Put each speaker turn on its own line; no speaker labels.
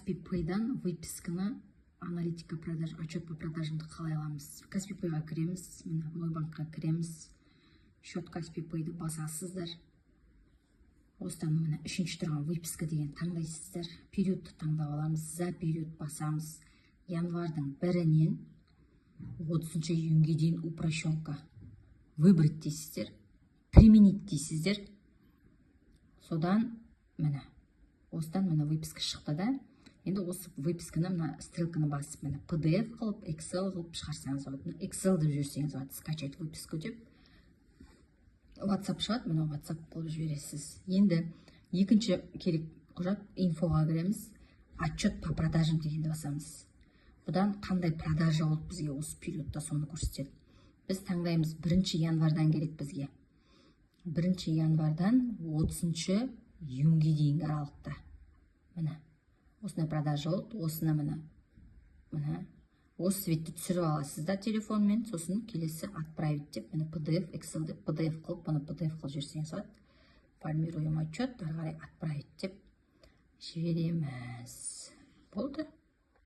Каспи Пейдан выписканы аналитика продаж, отчет по продажамды қалай аламыз. Каспи Пейға кіреміз, мына Мойбанкқа кіреміз, счет Каспи Пейді басасыздар. Осыдан мына үшінші тұрған выписка деген таңдайсыздар. Периодты таңдап аламыз, за период басамыз. Январдың 1-нен 30 июньге дейін упрощенка. Выбрать дейсіздер, применить дейсіздер. Содан мына осыдан мына выписка шықты да. Енді осы выписканы мына стрелканы басып, мына PDF қылып, Excel қылып шығарсаңыз болады. Excel деп жүрсеңіз болады, скачать выписку деп. WhatsApp шығады, мына WhatsApp қылып жібересіз. Енді екінші керек құжат инфоға кіреміз. Отчет по продажам дегенді басамыз. Бұдан қандай продажа болып бізге осы периодта соны көрсетеді. Біз таңдаймыз 1 январдан керек бізге. 1 январдан 30 июньге дейінгі аралықта. Мына осындай продажа болды, осыны мына осы светті түсіріп аласыз да телефонмен, сосын келесі отправить деп, мына PDF, Excel деп PDF қылып, бұны PDF қылып жіберсеңіз болады. Формируем отчет, ары қарай отправить деп жібереміз. Болды.